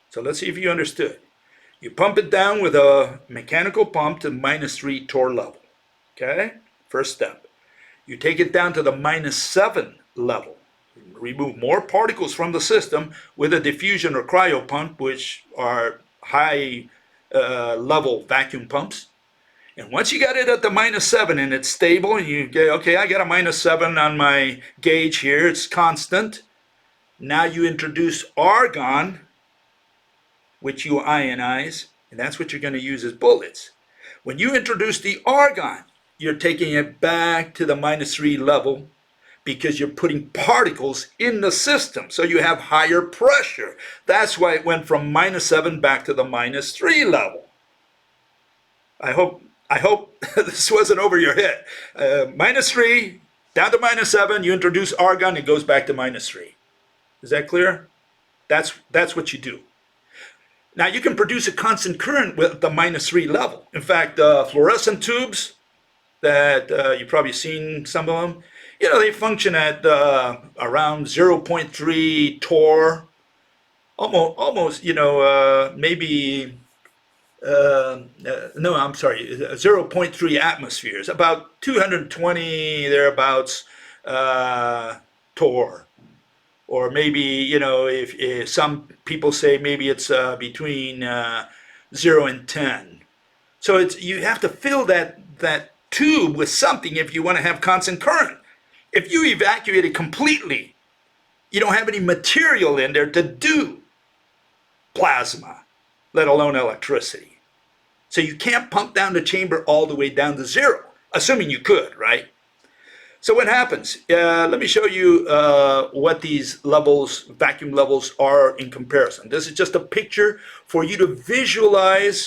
Speaker 1: So let's see if you understood. You pump it down with a mechanical pump to -3 torr level. Okay? First step. You take it down to the -7 level. Remove more particles from the system with a diffusion or cryo pump, which are high level vacuum pumps. And once you got it at the -7 and it's stable, and you get, okay, I got a -7 on my gauge here, it's constant. Now you introduce argon, which you ionize, and that's what you're going to use as bullets. When you introduce the argon, you're taking it back to the -3 level because you're putting particles in the system, so you have higher pressure. That's why it went from -7 back to the -3 level. I hope this wasn't over your head. -3 down to -7, you introduce argon, it goes back to -3. Is that clear? That's what you do. Now you can produce a constant current with the -3 level. In fact, fluorescent tubes that you've probably seen some of them, they function at around 0.3 torr, almost, maybe, no, I'm sorry, 0.3 atmospheres, about 220 thereabouts torr. Or maybe, if some people say maybe it's between 0 and 10. So you have to fill that tube with something if you want to have constant current. If you evacuate it completely, you don't have any material in there to do plasma, let alone electricity. So you can't pump down the chamber all the way down to 0, assuming you could, right? So what happens? Let me show you what these levels, vacuum levels, are in comparison. This is just a picture for you to visualize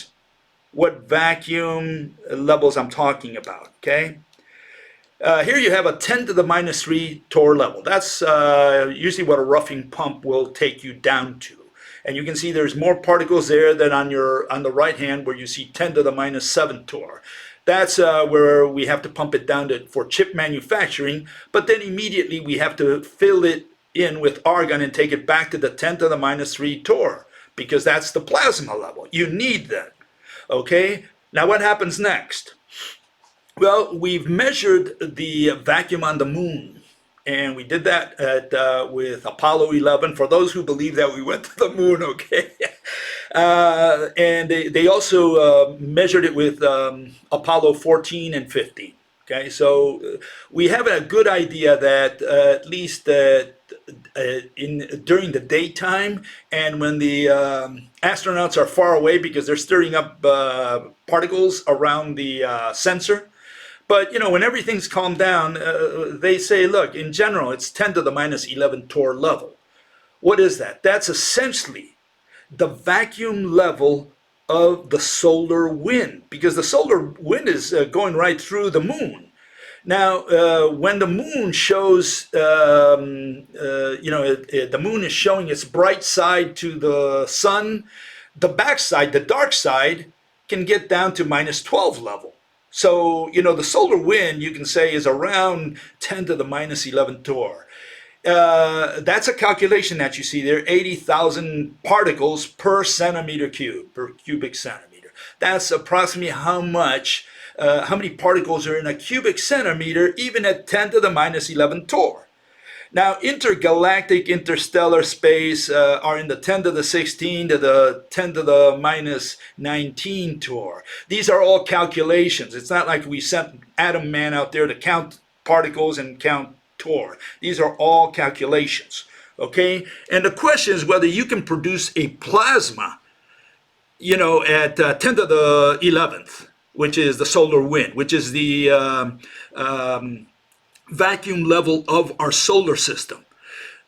Speaker 1: what vacuum levels I'm talking about, okay? Here you have a 10 to the -3 torr level. That's usually what a roughing pump will take you down to. And you can see there's more particles there than on the right hand where you see 10 to the -7 torr. That's where we have to pump it down for chip manufacturing, but then immediately we have to fill it in with argon and take it back to the 10 to the -3 torr, because that's the plasma level. You need that, okay? Now what happens next? Well, we've measured the vacuum on the moon, and we did that with Apollo 11, for those who believe that we went to the moon, okay? And they also measured it with Apollo 14 and 15. Okay, so we have a good idea that at least during the daytime, and when the astronauts are far away because they're stirring up particles around the sensor. But when everything's calmed down, they say, look, in general, it's 10 to the -11 torr level. What is that? That's essentially the vacuum level of the solar wind, because the solar wind is going right through the moon. Now, when the moon shows, the moon is showing its bright side to the sun, the backside, the dark side, can get down to -12 level. So, the solar wind, you can say, is around 10 to the -11 torr. That's a calculation that you see there, 80,000 particles per centimeter cube, per cubic centimeter. That's approximately how many particles are in a cubic centimeter, even at 10 to the -11 torr. Now, intergalactic, interstellar space are in the 10 to the 16 to the 10 to the minus 19 torr. These are all calculations. It's not like we sent Atom Man out there to count particles and count torr. These are all calculations. Okay? And the question is whether you can produce a plasma, at 10 to the 11th, which is the solar wind, which is the vacuum level of our solar system,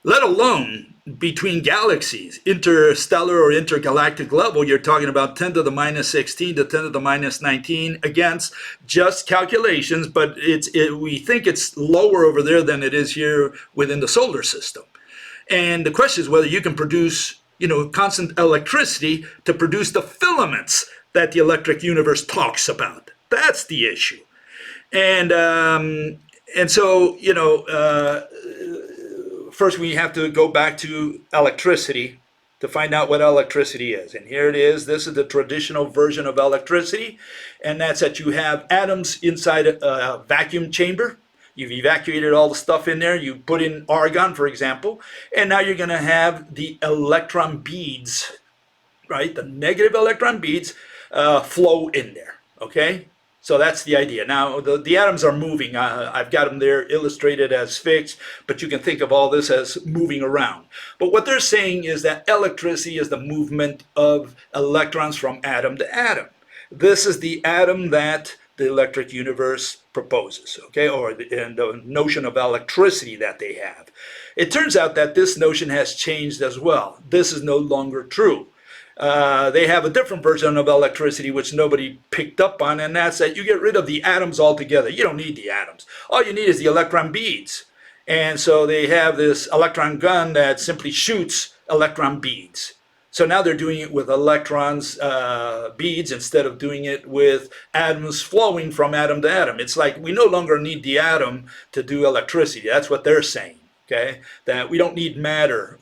Speaker 1: let alone between galaxies, interstellar or intergalactic level. You're talking about 10 to the minus 16 to 10 to the minus 19, against just calculations, but we think it's lower over there than it is here within the solar system. And the question is whether you can produce, constant electricity to produce the filaments that the electric universe talks about. That's the issue. And so, first we have to go back to electricity to find out what electricity is. And here it is. This is the traditional version of electricity. And that's that you have atoms inside a vacuum chamber. You've evacuated all the stuff in there. You put in argon, for example. And now you're going to have the electron beads, right? The negative electron beads flow in there, okay? So that's the idea. Now, the atoms are moving. I've got them there illustrated as fixed, but you can think of all this as moving around. But what they're saying is that electricity is the movement of electrons from atom to atom. This is the atom that the electric universe proposes, okay, and the notion of electricity that they have. It turns out that this notion has changed as well. This is no longer true. They have a different version of electricity which nobody picked up on, and that's that you get rid of the atoms altogether. You don't need the atoms. All you need is the electron beads. And so they have this electron gun that simply shoots electron beads. So now they're doing it with electrons, beads, instead of doing it with atoms flowing from atom to atom. It's like we no longer need the atom to do electricity. That's what they're saying, okay? That we don't need matter.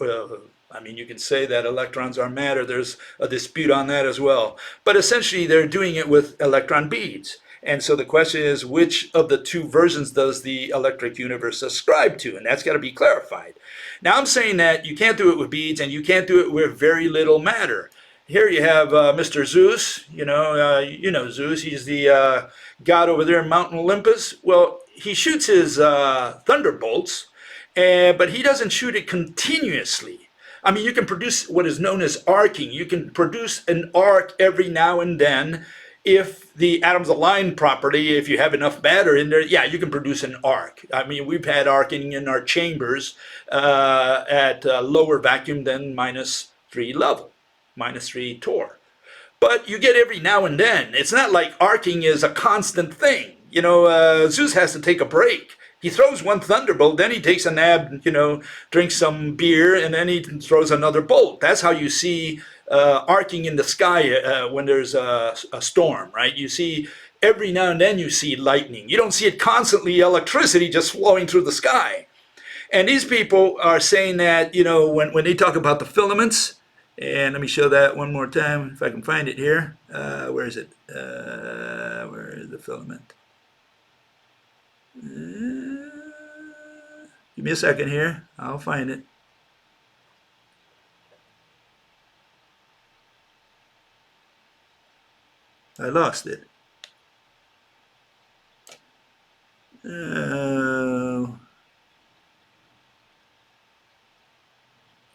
Speaker 1: You can say that electrons are matter. There's a dispute on that as well. But essentially, they're doing it with electron beads. And so the question is, which of the two versions does the electric universe ascribe to? And that's got to be clarified. Now, I'm saying that you can't do it with beads, and you can't do it with very little matter. Here you have Mr. Zeus. You know Zeus. He's the god over there in Mount Olympus. Well, he shoots his thunderbolts, but he doesn't shoot it continuously. You can produce what is known as arcing. You can produce an arc every now and then if the atoms align properly. If you have enough matter in there, yeah, you can produce an arc. We've had arcing in our chambers at lower vacuum than -3 level, -3 torr. But you get every now and then. It's not like arcing is a constant thing. Zeus has to take a break. He throws one thunderbolt, then he takes a nap, drinks some beer, and then he throws another bolt. That's how you see arcing in the sky when there's a storm, right? You see every now and then you see lightning. You don't see it constantly, electricity just flowing through the sky. And these people are saying that, when they talk about the filaments, and let me show that one more time if I can find it here. Where is it? Where is the filament? Give me a second here. I'll find it. I lost it.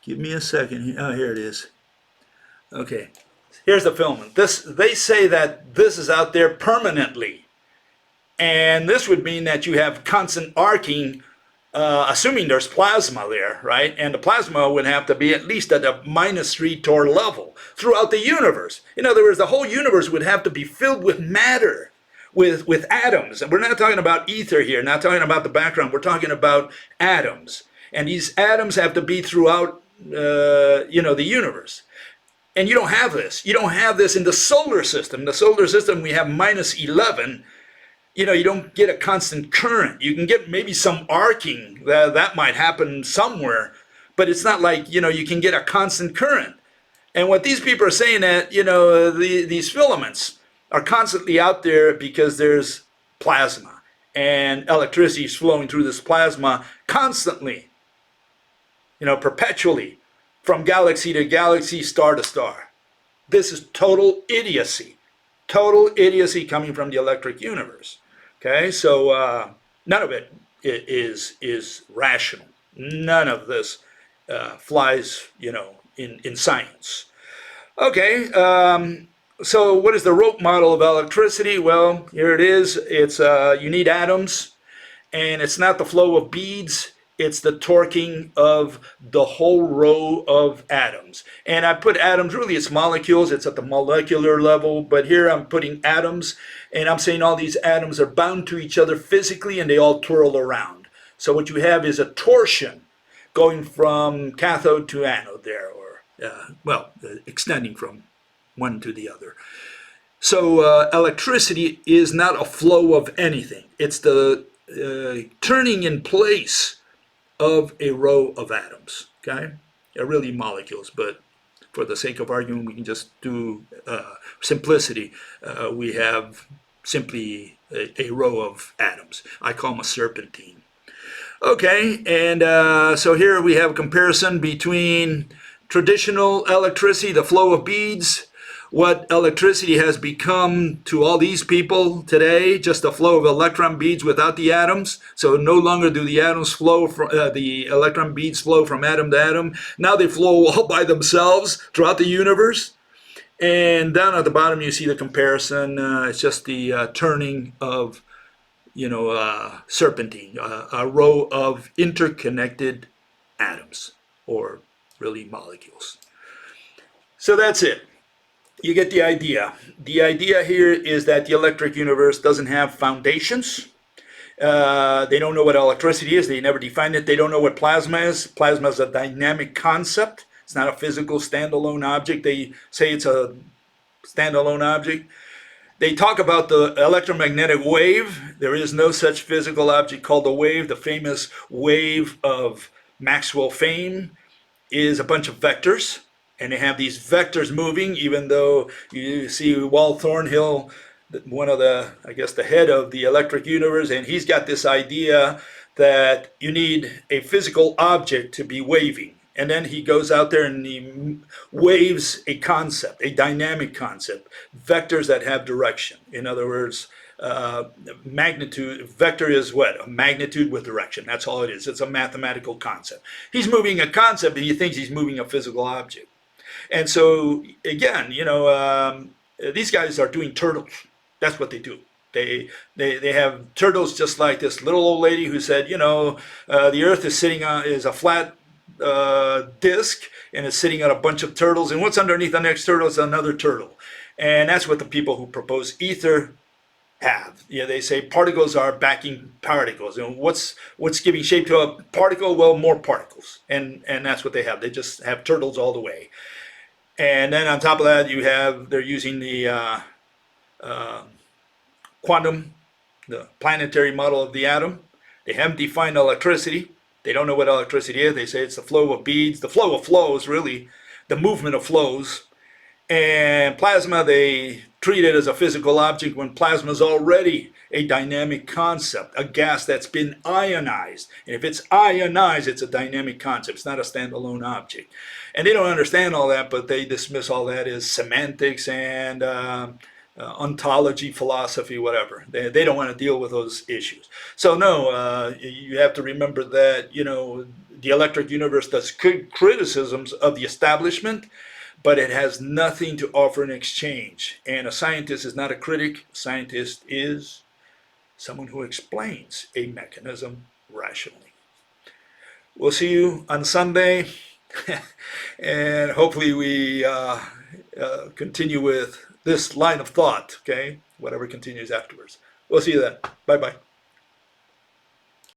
Speaker 1: Give me a second here. Oh, here it is. Okay. Here's the filament. They say that this is out there permanently. And this would mean that you have constant arcing, assuming there's plasma there, right? And the plasma would have to be at least at a -3 torr level throughout the universe. In other words, the whole universe would have to be filled with matter, with atoms. And we're not talking about ether here, not talking about the background. We're talking about atoms. And these atoms have to be throughout, the universe. And you don't have this. You don't have this in the solar system. The solar system, we have -11. You don't get a constant current. You can get maybe some arcing. That might happen somewhere. But it's not like, you can get a constant current. And what these people are saying that, these filaments are constantly out there because there's plasma. And electricity is flowing through this plasma constantly. perpetually from galaxy to galaxy, star to star. This is total idiocy coming from the electric universe. Okay, so none of it is rational. None of this flies, in science. Okay, so what is the rope model of electricity? Well, here it is. It's you need atoms, and it's not the flow of beads. It's the torquing of the whole row of atoms. And I put atoms, really it's molecules, it's at the molecular level, but here I'm putting atoms, and I'm saying all these atoms are bound to each other physically and they all twirl around. So what you have is a torsion going from cathode to anode there, or, extending from one to the other. So electricity is not a flow of anything. It's the turning in place of a row of atoms, okay? They're really molecules, but for the sake of argument, we can just do simplicity. We have simply a row of atoms. I call them a serpentine. Okay, and so here we have a comparison between traditional electricity, the flow of beads, what electricity has become to all these people today, just a flow of electron beads without the atoms. So no longer do the atoms flow from the electron beads flow from atom to atom. Now they flow all by themselves throughout the universe. And down at the bottom you see the comparison. It's just the turning of serpentine, a row of interconnected atoms, or really molecules. So that's it. You get the idea. The idea here is that the electric universe doesn't have foundations. They don't know what electricity is. They never defined it. They don't know what plasma is. Plasma is a dynamic concept. It's not a physical standalone object. They say it's a standalone object. They talk about the electromagnetic wave. There is no such physical object called a wave. The famous wave of Maxwell fame is a bunch of vectors. And they have these vectors moving, even though you see Walt Thornhill, one of the head of the electric universe, and he's got this idea that you need a physical object to be waving. And then he goes out there and he waves a concept, a dynamic concept, vectors that have direction. In other words, magnitude, vector is what? A magnitude with direction. That's all it is. It's a mathematical concept. He's moving a concept and he thinks he's moving a physical object. And so, again, these guys are doing turtles. That's what they do. They have turtles just like this little old lady who said, the earth is a flat disc, and it's sitting on a bunch of turtles. And what's underneath the next turtle is another turtle. And that's what the people who propose ether have. They say particles are backing particles. And what's giving shape to a particle? Well, more particles. And that's what they have. They just have turtles all the way. And then on top of that, they're using the quantum, the planetary model of the atom. They haven't defined electricity. They don't know what electricity is. They say it's the flow of beads, the flow of flows, really, the movement of flows. And plasma, they treat it as a physical object when plasma is already a dynamic concept, a gas that's been ionized. And if it's ionized, it's a dynamic concept. It's not a standalone object. And they don't understand all that, but they dismiss all that as semantics and ontology, philosophy, whatever. They don't want to deal with those issues. So no, you have to remember that, the electric universe does criticisms of the establishment, but it has nothing to offer in exchange. And a scientist is not a critic. A scientist is someone who explains a mechanism rationally. We'll see you on Sunday, and hopefully we continue with this line of thought, okay? Whatever continues afterwards. We'll see you then. Bye-bye.